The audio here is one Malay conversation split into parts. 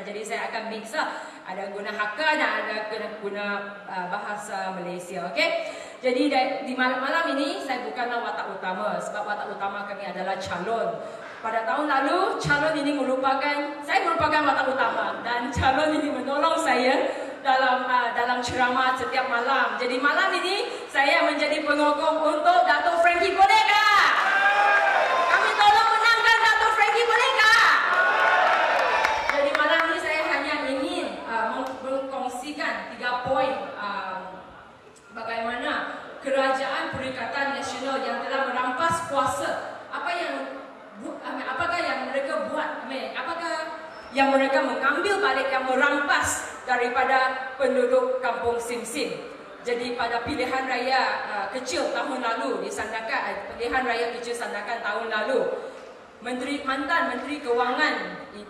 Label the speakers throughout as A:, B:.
A: Jadi saya akan mix lah. Ada guna Hakka dan ada guna bahasa Malaysia. Okey. Jadi di malam ini saya bukanlah watak utama sebab watak utama kami adalah calon. Pada tahun lalu saya merupakan watak utama dan calon ini menolong saya dalam ceramah setiap malam. Jadi malam ini saya menjadi pengokong untuk Dato' Frankie, boleh tak? Kami tolong menangkan Dato' Frankie, boleh tak? Jadi malam ini saya hanya ingin mengkongsikan 3 poin bagaimana Kerajaan Perikatan Nasional yang telah merampas kuasa, apakah yang mereka buat, apakah yang mereka mengambil balik, yang merampas daripada penduduk Kampung Sim-Sim. Jadi pada pilihan raya kecil tahun lalu di Sandakan, pilihan raya kecil Sandakan tahun lalu, mantan Menteri Kewangan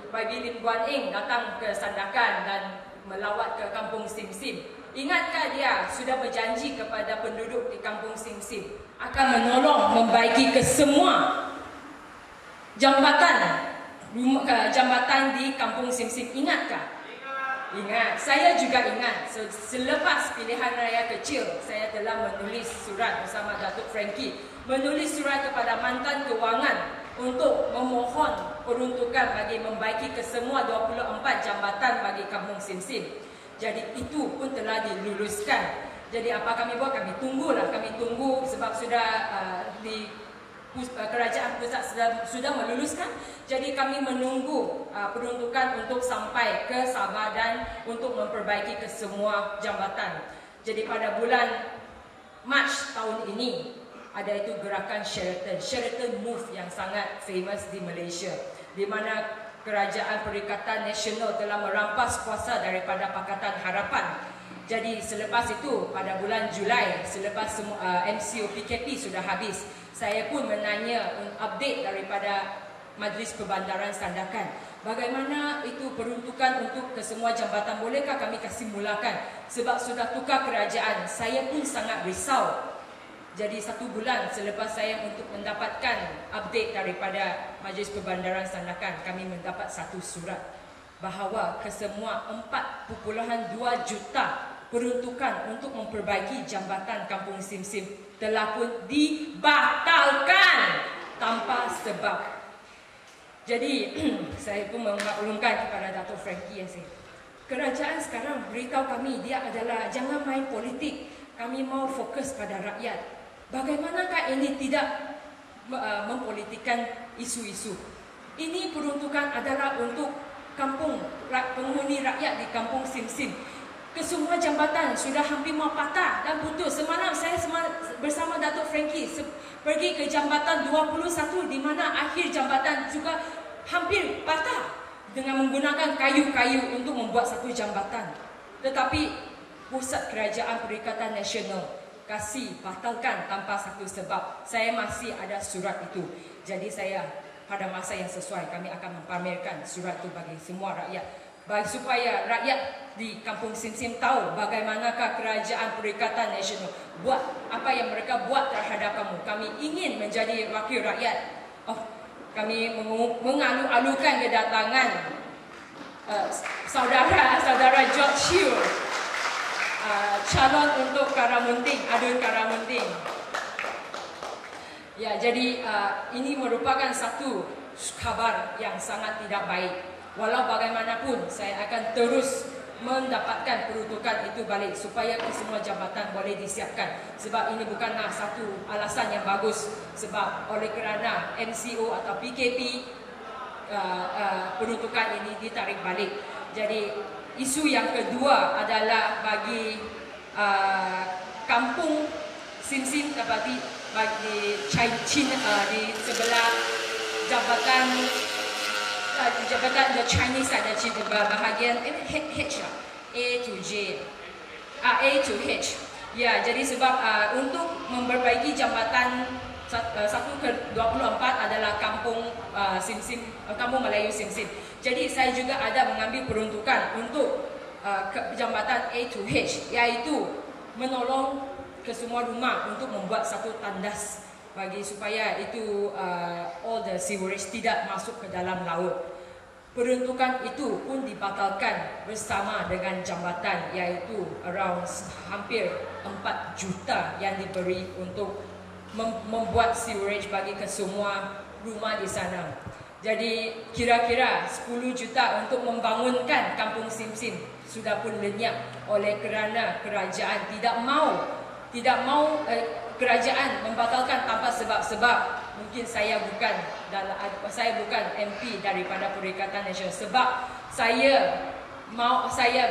A: Bagi Lim Guan Eng datang ke Sandakan dan melawat ke Kampung Sim-Sim. Ingatkah dia sudah berjanji kepada penduduk di Kampung Sim-Sim akan menolong membaiki ke semua jambatan di Kampung Sim-Sim? Ingatkah? Ingat. Saya juga ingat. Selepas pilihan raya kecil, saya telah menulis surat bersama Datuk Frankie, menulis surat kepada mantan kewangan untuk memohon peruntukan bagi membaiki ke semua 24 jambatan bagi Kampung Sim-Sim. Jadi itu pun telah diluluskan. Jadi apa kami buat? Kami tunggu sebab sudah di kerajaan pusat sudah meluluskan. Jadi kami menunggu peruntukan untuk sampai ke Sabah dan untuk memperbaiki ke semua jambatan. Jadi pada bulan Mac tahun ini ada itu gerakan Sheraton Move yang sangat famous di Malaysia, di mana Kerajaan Perikatan Nasional telah merampas kuasa daripada Pakatan Harapan. Jadi selepas itu pada bulan Julai, selepas MCO PKP sudah habis, saya pun menanya update daripada Majlis Perbandaran Sandakan. Bagaimana itu peruntukan untuk ke semua jambatan? Bolehkah kami kasih mulakan? Sebab sudah tukar kerajaan, saya pun sangat risau. Jadi 1 bulan selepas saya untuk mendapatkan update daripada Majlis Perbandaran Sandakan, kami mendapat satu surat bahawa kesemua 4.2 juta peruntukan untuk memperbaiki jambatan Kampung Sim-Sim telah pun dibatalkan tanpa sebab. Jadi saya pun memaklumkan kepada Dato' Frankie yang kerajaan sekarang beritahu kami dia adalah jangan main politik, kami mau fokus pada rakyat. Bagaimanakah ini tidak mempolitikkan isu-isu? Ini peruntukan adalah untuk penghuni rakyat di Kampung Sim-Sim. Kesemua jambatan sudah hampir mau patah dan putus. Semalam saya bersama Dato' Frankie pergi ke jambatan 21 di mana akhir jambatan juga hampir patah dengan menggunakan kayu-kayu untuk membuat satu jambatan. Tetapi Pusat Kerajaan Perikatan Nasional batalkan tanpa satu sebab. Saya masih ada surat itu. Jadi saya pada masa yang sesuai kami akan mempamerkan surat itu bagi semua rakyat, supaya rakyat di Kampung Sim-Sim tahu bagaimanakah Kerajaan Perikatan Nasional buat apa yang mereka buat terhadap kamu. Kami ingin menjadi wakil rakyat. Kami mengalu-alukan kedatangan saudara George Hill, calon untuk Karamunting, Adun Karamunting. Ya, jadi ini merupakan satu kabar yang sangat tidak baik. Walau bagaimanapun, saya akan terus mendapatkan peruntukan itu balik supaya semua jabatan boleh disiapkan. Sebab ini bukanlah satu alasan yang bagus. Sebab oleh kerana MCO atau PKP, peruntukan ini ditarik balik. Jadi isu yang kedua adalah bagi Kampung Sim-Sim bagi China di sebelah jabatan the Chinese side, di bahagian H, A to J, A to H. Ya, jadi sebab untuk memperbaiki jambatan 1 ke 24 adalah Kampung Sim-Sim, Kampung Melayu Sim-Sim. Jadi saya juga ada mengambil peruntukan untuk jambatan A to H, iaitu menolong ke semua rumah untuk membuat satu tandas bagi supaya itu all the sewerage tidak masuk ke dalam laut. peruntukan itu pun dibatalkan bersama dengan jambatan, iaitu around hampir 4 juta yang diberi untuk membuat sewerage bagi ke semua rumah di sana. Jadi kira-kira 10 juta untuk membangunkan kampung Sim-Sim sudah pun lenyap oleh kerana kerajaan tidak mau kerajaan membatalkan tanpa sebab-sebab. Mungkin saya bukan MP daripada Perikatan Nasional, sebab saya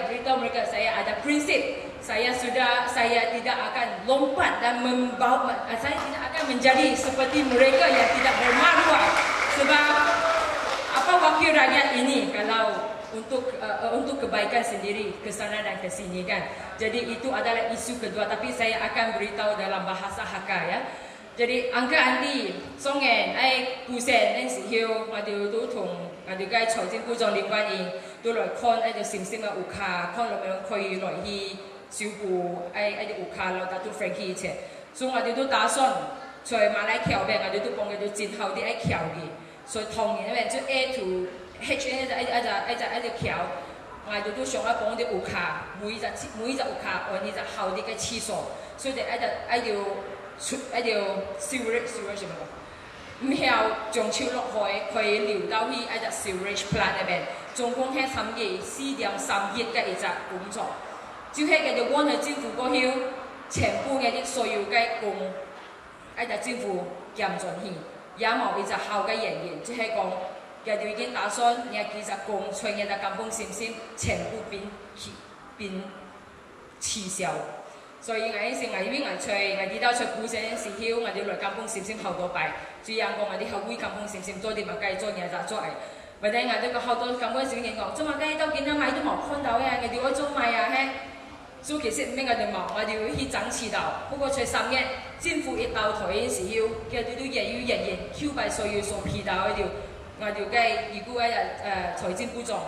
A: beritahu mereka saya ada prinsip. Saya tidak akan lompat dan saya tidak akan menjadi seperti mereka yang tidak bermaruah. Sebab apa wakil rakyat ini kalau untuk kebaikan sendiri ke sana dan ke sini kan. Jadi itu adalah isu kedua, tapi saya akan beritahu dalam bahasa Hakka ya. Jadi angka anti songen ai busen nang si hiu ngadu tu thong ngadu gai chou jin bu zong lim quan yin tu loi khon ai de sim sim ma u kha khon lo me khoi loi hi siu bu ai de u kha lo ta tu Frankie che so ngadu tu da son choi ma lai khiao be ngadu tu pong ge tu jin hao di ai khiao gi so thong ni ben ju A to H ai de khiao ngadu tu shong a pong de u kha mui za u kha o ni za hao di ge chi so de ai de一條sewerage 什麼嘅，咁後仲超落海，佢流到去一隻 sewerage plant 入邊，總共係參與4.3億嘅一隻工作，就係佢哋揾去政府嗰度，全部嘅啲所有嘅工，一隻政府減盡去，也冇一隻好嘅人員，即係講佢哋已經打算有幾隻工，全嘅隻金峰閃閃全部變取消。所以我是因為我吹，我知道出古城時候，我哋來金峰閃閃好多擺，主要講我哋後尾金峰閃閃多啲物雞做嘢就做嚟，或者我哋個好多金峰閃閃講，做物雞都見到買都冇看到嘅，我哋愛做賣啊嘿，所以其實唔係我哋冇，我哋要去爭取到。不過在3月政府一到台嘅時候，佢哋都也有人員 Q by 所有所批到嗰條，我哋嘅如果一日財政部長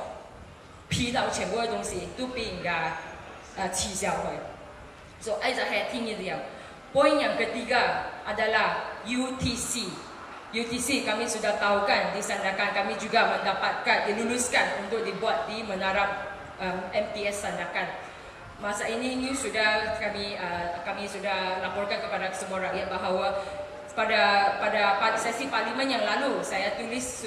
A: 批到全部嘅東西都俾人家取消佢。So, saya tinggi dia. Poin yang ketiga adalah UTC. UTC kami sudah tahu kan, disandarkan kami juga mendapatkan, diluluskan untuk dibuat di menara MPS Sandakan. Masa ini sudah kami sudah laporkan kepada semua rakyat bahawa pada sesi parlimen yang lalu saya tulis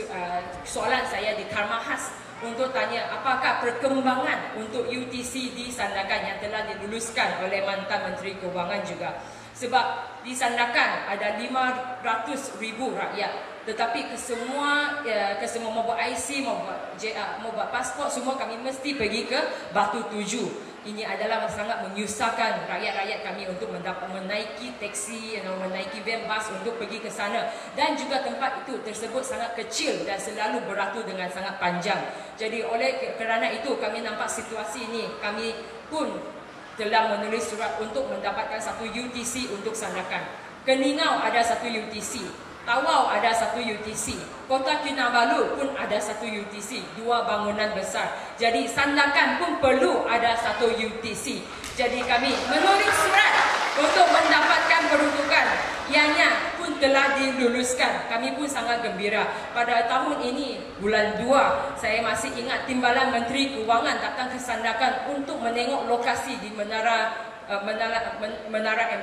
A: soalan saya di Karma Khas untuk tanya apakah perkembangan untuk UTC di Sandakan yang telah diluluskan oleh mantan Menteri Keuangan juga. Sebab di Sandakan ada 500,000 rakyat, tetapi kesemua mau buat IC, mau buat pasport, semua kami mesti pergi ke Batu Tujuh. Ini adalah sangat menyusahkan rakyat-rakyat kami untuk menaiki taksi, menaiki van bus untuk pergi ke sana. Dan juga tempat itu tersebut sangat kecil dan selalu beratur dengan sangat panjang. Jadi oleh kerana itu kami nampak situasi ini, kami pun telah menulis surat untuk mendapatkan satu UTC untuk Sandakan. Keningau ada satu UTC, Tawau ada satu UTC, Kota Kinabalu pun ada satu UTC, 2 bangunan besar. Jadi Sandakan pun perlu ada satu UTC. Jadi kami menulis surat untuk mendapatkan peruntukan ianya pun telah diluluskan. Kami pun sangat gembira. Pada tahun ini bulan 2 saya masih ingat Timbalan Menteri Keuangan datang ke Sandakan untuk menengok lokasi di menara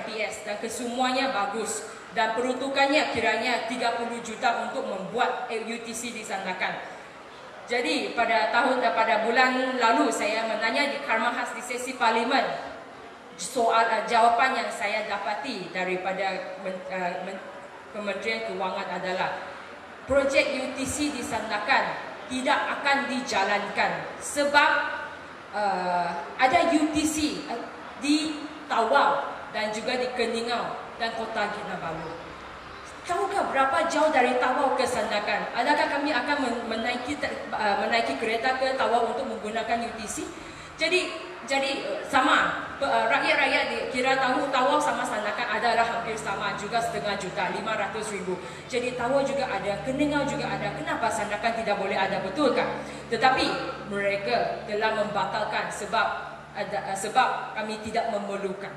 A: MPS dan kesemuanya bagus dan peruntukannya kiranya 30 juta untuk membuat UTC di Sandakan. Jadi pada bulan lalu saya menanya di Karma Khas di sesi parlimen, jawapan yang saya dapati daripada Kementerian Keuangan adalah projek UTC di Sandakan tidak akan dijalankan sebab ada UTC di Tawau dan juga di Keningau dan Kota Kinabalu. Tahukah berapa jauh dari Tawau ke Sandakan? Adakah kami akan menaiki kereta ke Tawau untuk menggunakan UTC? Jadi sama rakyat kira tahu Tawau sama Sandakan adalah hampir sama juga, 500,000, 500,000. Jadi Tawau juga ada, Keningau juga ada. Kenapa Sandakan tidak boleh ada, betul kan? Tetapi mereka telah membatalkan sebab kami tidak memerlukan.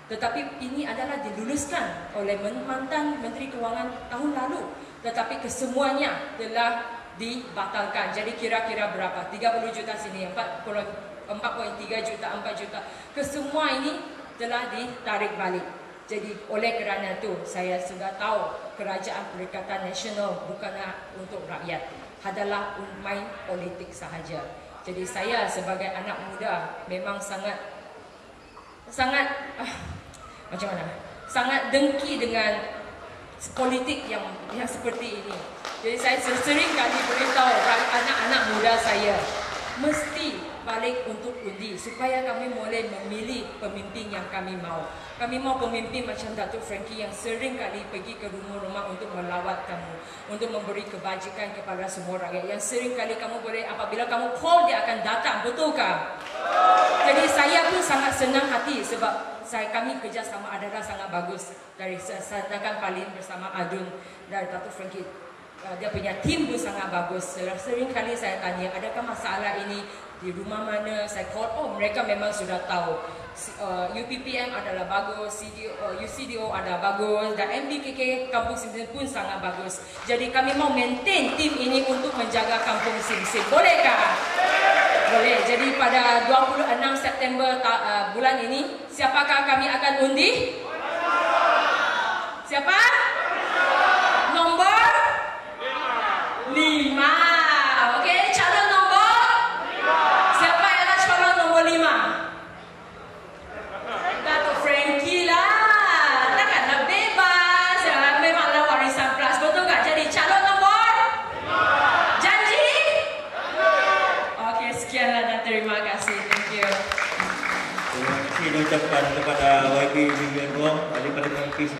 A: Tetapi ini adalah diluluskan oleh mantan Menteri Keuangan tahun lalu. Tetapi kesemuanya telah dibatalkan. Jadi kira-kira berapa? 30 juta sini, 4.3 juta, 4 juta. Kesemua ini telah ditarik balik. Jadi oleh kerana itu saya sudah tahu Kerajaan Perikatan Nasional bukanlah untuk rakyat, adalah main politik sahaja. Jadi saya sebagai anak muda memang sangat macam mana? Sangat dengki dengan politik yang seperti ini. Jadi saya sering kali beritahu anak-anak muda saya mesti balik untuk undi supaya kami boleh memilih pemimpin yang kami mau. Kami mau pemimpin macam Datuk Frankie yang sering kali pergi ke rumah-rumah untuk melawat kamu, untuk memberi kebajikan kepada semua rakyat. Yang sering kali kamu boleh, apabila kamu call dia akan datang, betulkah? Jadi saya pun sangat senang hati sebab kami kerjasama adalah sangat bagus. Dari sedangkan Palin bersama Adun dan Datuk Frankie, dia punya tim pun sangat bagus. Sering kali saya tanya, adakah masalah ini di rumah mana? Saya call, oh mereka memang sudah tahu. UPPM adalah bagus, UCDO adalah bagus, dan MBKK Kampung Sim Sim pun sangat bagus. Jadi kami mau maintain tim ini untuk menjaga Kampung Sim Sim. Bolehkah? Boleh. Jadi pada 26 September bulan ini, siapakah kami akan undi? Siapa? Nombor 5. Okey, calon nombor 5. Siapa ialah calon nombor 5? Datuk Frankie lah. Takkanlah bebas. Memanglah warisan plus, betul tak? Jadi calon nombor 5. Janji? Okey, sekianlah dan terima kasih. Thank you.
B: Terima kasih diucapkan kepada YB Vivian Wong daripada Kampung